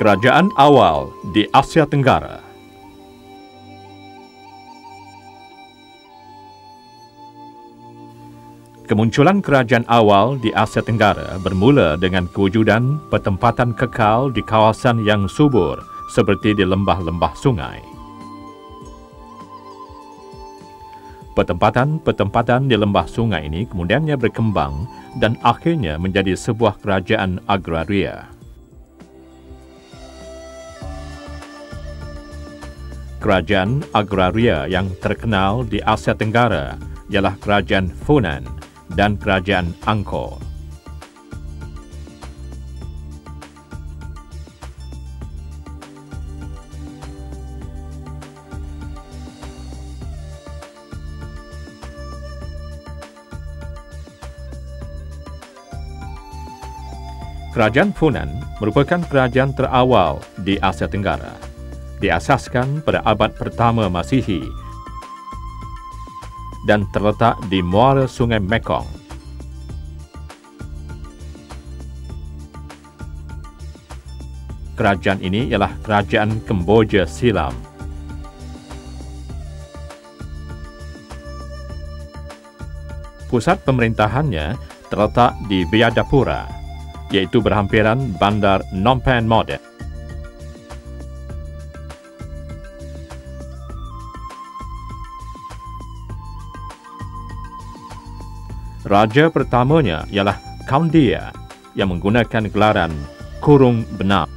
Kerajaan awal di Asia Tenggara. Kemunculan kerajaan awal di Asia Tenggara bermula dengan kewujudan pertempatan kekal di kawasan yang subur seperti di lembah-lembah sungai. Pertempatan di lembah sungai ini kemudiannya berkembang dan akhirnya menjadi sebuah kerajaan agraria. Kerajaan agraria yang terkenal di Asia Tenggara ialah Kerajaan Funan dan Kerajaan Angkor. Kerajaan Funan merupakan kerajaan terawal di Asia Tenggara. Diasaskan pada abad pertama Masihi dan terletak di muara Sungai Mekong. Kerajaan ini ialah Kerajaan Kemboja Silam. Pusat pemerintahannya terletak di Biadapura, iaitu berhampiran bandar Phnom Penh moden. Raja pertamanya ialah Count Dia yang menggunakan gelaran Kurung Benam.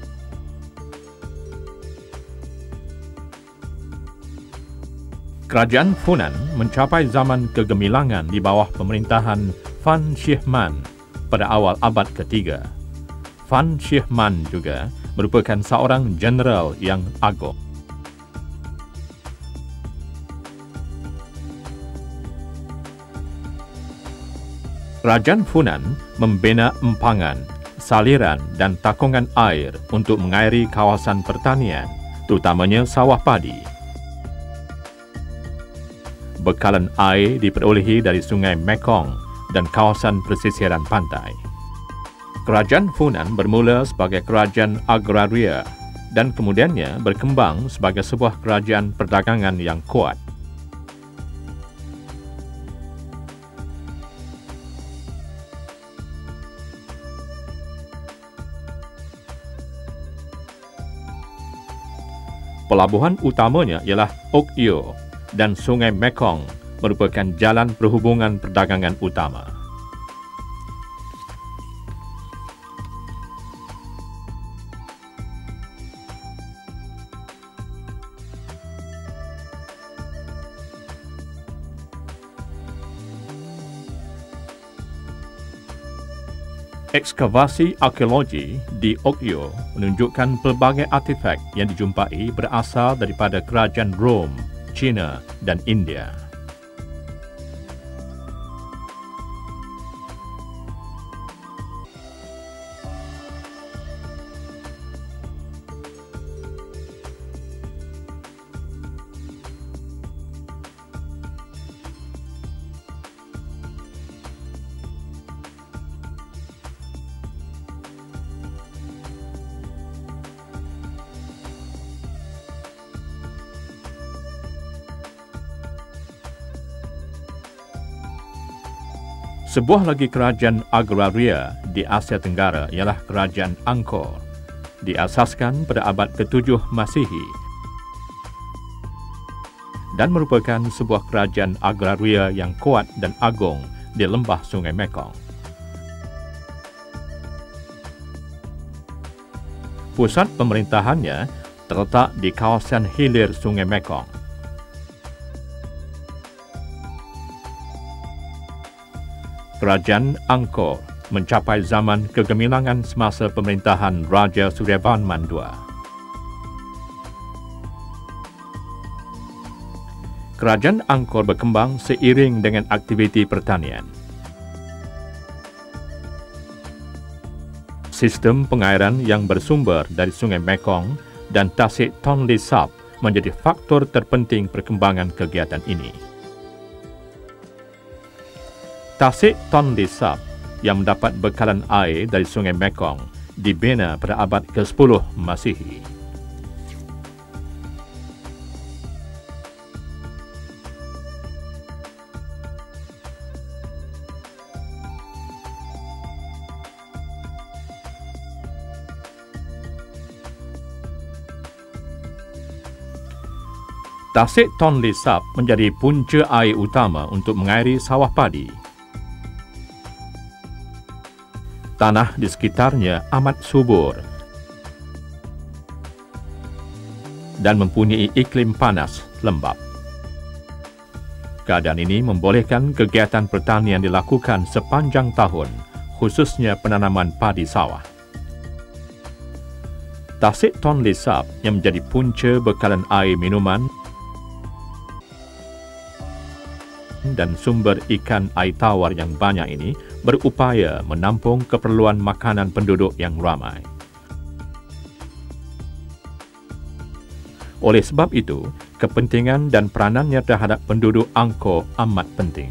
Kerajaan Funan mencapai zaman kegemilangan di bawah pemerintahan Fan Shih Man pada awal abad ketiga. Fan Shih Man juga merupakan seorang jeneral yang agung. Kerajaan Funan membina empangan, saliran dan takungan air untuk mengairi kawasan pertanian, terutamanya sawah padi. Bekalan air diperolehi dari Sungai Mekong dan kawasan pesisiran pantai. Kerajaan Funan bermula sebagai kerajaan agraria dan kemudiannya berkembang sebagai sebuah kerajaan perdagangan yang kuat. Pelabuhan utamanya ialah Ok Yew dan Sungai Mekong merupakan jalan perhubungan perdagangan utama. Ekskavasi arkeologi di Ok Yew menunjukkan pelbagai artefak yang dijumpai berasal daripada kerajaan Rom, China dan India. Sebuah lagi kerajaan agraria di Asia Tenggara ialah Kerajaan Angkor. Diasaskan pada abad ke-7 Masihi dan merupakan sebuah kerajaan agraria yang kuat dan agung di lembah Sungai Mekong. Pusat pemerintahannya terletak di kawasan hilir Sungai Mekong. Kerajaan Angkor mencapai zaman kegemilangan semasa pemerintahan Raja Suryavarman II. Kerajaan Angkor berkembang seiring dengan aktiviti pertanian. Sistem pengairan yang bersumber dari Sungai Mekong dan Tasik Tonle Sap menjadi faktor terpenting perkembangan kegiatan ini. Tasik Tonle Sap yang mendapat bekalan air dari Sungai Mekong dibina pada abad ke-10 Masihi. Tasik Tonle Sap menjadi punca air utama untuk mengairi sawah padi. Tanah di sekitarnya amat subur dan mempunyai iklim panas lembap. Keadaan ini membolehkan kegiatan pertanian dilakukan sepanjang tahun, khususnya penanaman padi sawah. Tasik Tonle Sap yang menjadi punca bekalan air minuman dan sumber ikan air tawar yang banyak ini berupaya menampung keperluan makanan penduduk yang ramai. Oleh sebab itu, kepentingan dan peranannya terhadap penduduk Angkor amat penting.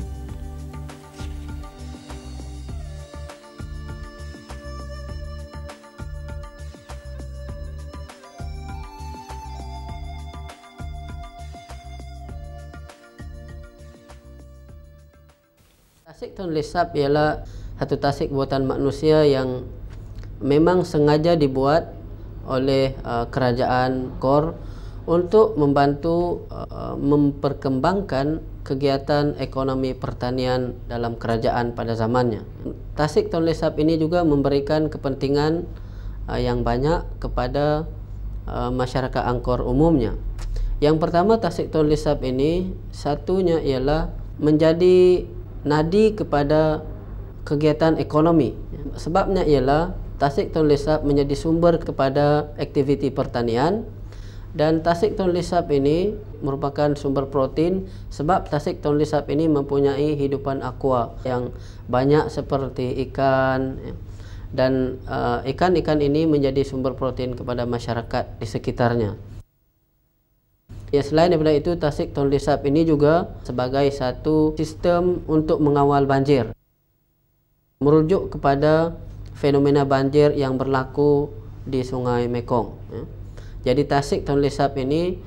Tasik Tonle Sap ialah satu tasik buatan manusia yang memang sengaja dibuat oleh kerajaan Angkor untuk membantu memperkembangkan kegiatan ekonomi pertanian dalam kerajaan pada zamannya. Tasik Tonle Sap ini juga memberikan kepentingan yang banyak kepada masyarakat Angkor umumnya. Yang pertama, Tasik Tonle Sap ini satunya ialah menjadi nadi kepada kegiatan ekonomi. Sebabnya ialah Tasik Tonle Sap menjadi sumber kepada aktiviti pertanian, dan Tasik Tonle Sap ini merupakan sumber protein sebab Tasik Tonle Sap ini mempunyai hidupan aqua yang banyak seperti ikan, dan ikan-ikan ini menjadi sumber protein kepada masyarakat di sekitarnya. Ya, selain daripada itu, Tasik Tonle Sap ini juga sebagai satu sistem untuk mengawal banjir, merujuk kepada fenomena banjir yang berlaku di Sungai Mekong. Jadi Tasik Tonle Sap ini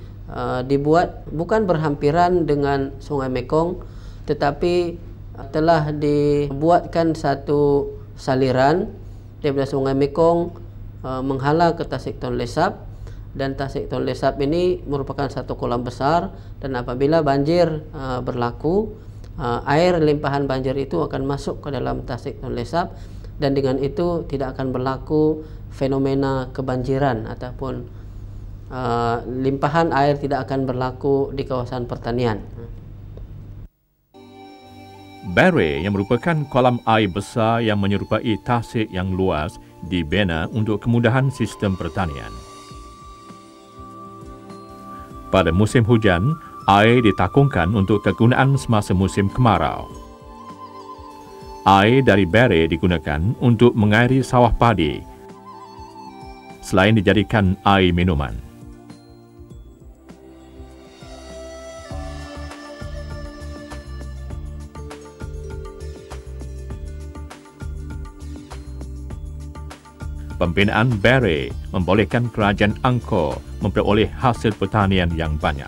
dibuat bukan berhampiran dengan Sungai Mekong, tetapi telah dibuatkan satu saliran daripada Sungai Mekong menghala ke Tasik Tonle Sap. Dan Tasik Tonle Sap ini merupakan satu kolam besar, dan apabila banjir berlaku, air limpahan banjir itu akan masuk ke dalam Tasik Tonle Sap, dan dengan itu tidak akan berlaku fenomena kebanjiran ataupun limpahan air tidak akan berlaku di kawasan pertanian. Baray yang merupakan kolam air besar yang menyerupai tasik yang luas dibina untuk kemudahan sistem pertanian. Pada musim hujan, air ditakungkan untuk kegunaan semasa musim kemarau. Air dari Baray digunakan untuk mengairi sawah padi, selain dijadikan air minuman. Pembinaan Baray membolehkan kerajaan Angkor memperoleh hasil pertanian yang banyak.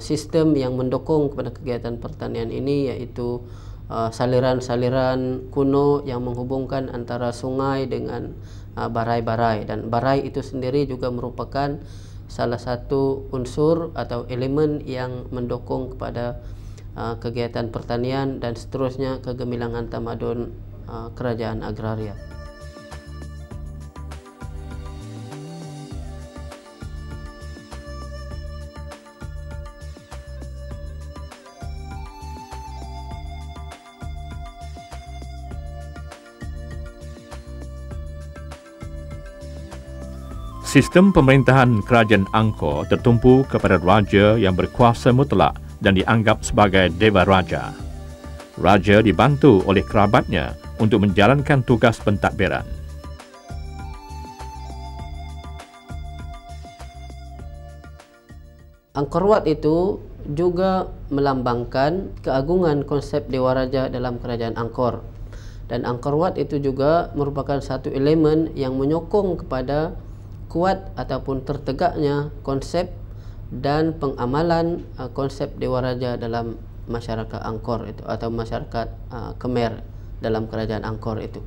Sistem yang mendukung kepada kegiatan pertanian ini iaitu saliran-saliran kuno yang menghubungkan antara sungai dengan barai-barai, dan barai itu sendiri juga merupakan salah satu unsur atau elemen yang mendukung kepada kegiatan pertanian dan seterusnya kegemilangan tamadun kerajaan agraria. Sistem pemerintahan kerajaan Angkor tertumpu kepada raja yang berkuasa mutlak dan dianggap sebagai Dewa Raja. Raja dibantu oleh kerabatnya untuk menjalankan tugas pentadbiran. Angkor Wat itu juga melambangkan keagungan konsep Dewa Raja dalam kerajaan Angkor. Dan Angkor Wat itu juga merupakan satu elemen yang menyokong kepada kuat ataupun tertegaknya konsep dan pengamalan konsep Dewa Raja dalam masyarakat Angkor itu, atau masyarakat Khmer dalam kerajaan Angkor itu.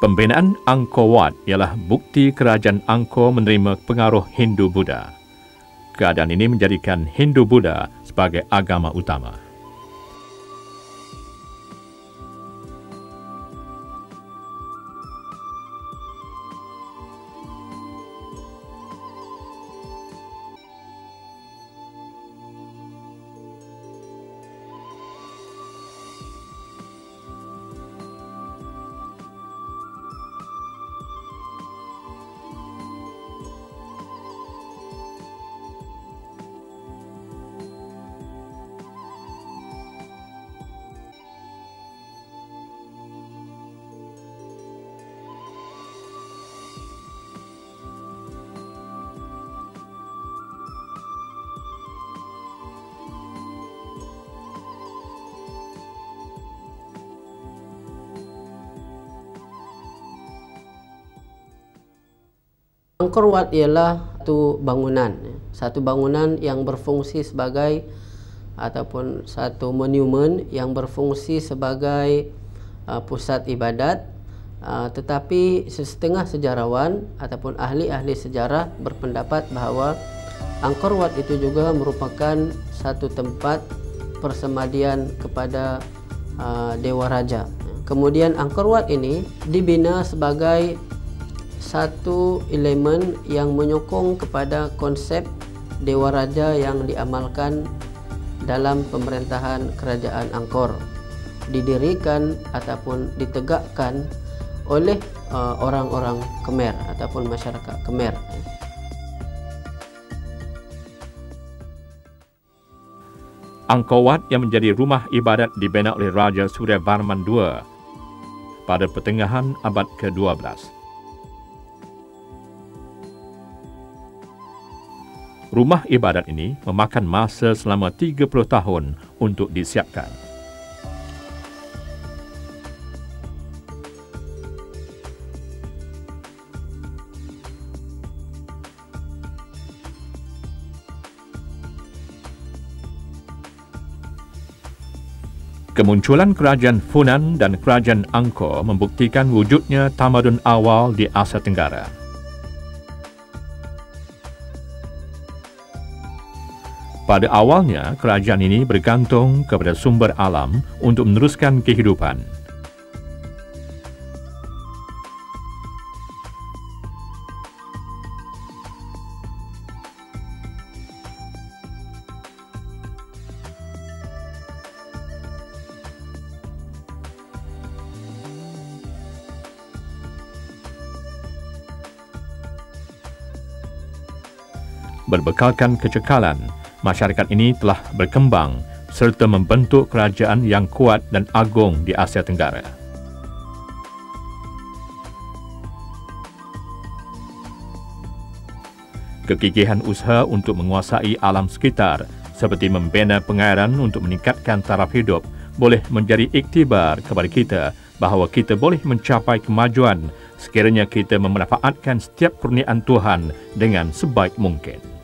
Pembinaan Angkor Wat ialah bukti kerajaan Angkor menerima pengaruh Hindu-Buddha. Keadaan ini menjadikan Hindu-Buddha sebagai agama utama. Angkor Wat ialah satu bangunan yang berfungsi sebagai ataupun satu monumen yang berfungsi sebagai pusat ibadat, tetapi setengah sejarawan ataupun ahli-ahli sejarah berpendapat bahawa Angkor Wat itu juga merupakan satu tempat persemadian kepada Dewa Raja. Kemudian Angkor Wat ini dibina sebagai satu elemen yang menyokong kepada konsep Dewa Raja yang diamalkan dalam pemerintahan kerajaan Angkor, didirikan ataupun ditegakkan oleh orang-orang Khmer ataupun masyarakat Khmer. Angkor Wat yang menjadi rumah ibadat dibina oleh Raja Suryavarman II pada pertengahan abad ke-12. Rumah ibadat ini memakan masa selama 30 tahun untuk disiapkan. Kemunculan kerajaan Funan dan kerajaan Angkor membuktikan wujudnya tamadun awal di Asia Tenggara. Pada awalnya, kerajaan ini bergantung kepada sumber alam untuk meneruskan kehidupan. Berbekalkan kecekalan, masyarakat ini telah berkembang serta membentuk kerajaan yang kuat dan agung di Asia Tenggara. Kegigihan usaha untuk menguasai alam sekitar seperti membina pengairan untuk meningkatkan taraf hidup boleh menjadi iktibar kepada kita bahawa kita boleh mencapai kemajuan sekiranya kita memanfaatkan setiap kurniaan Tuhan dengan sebaik mungkin.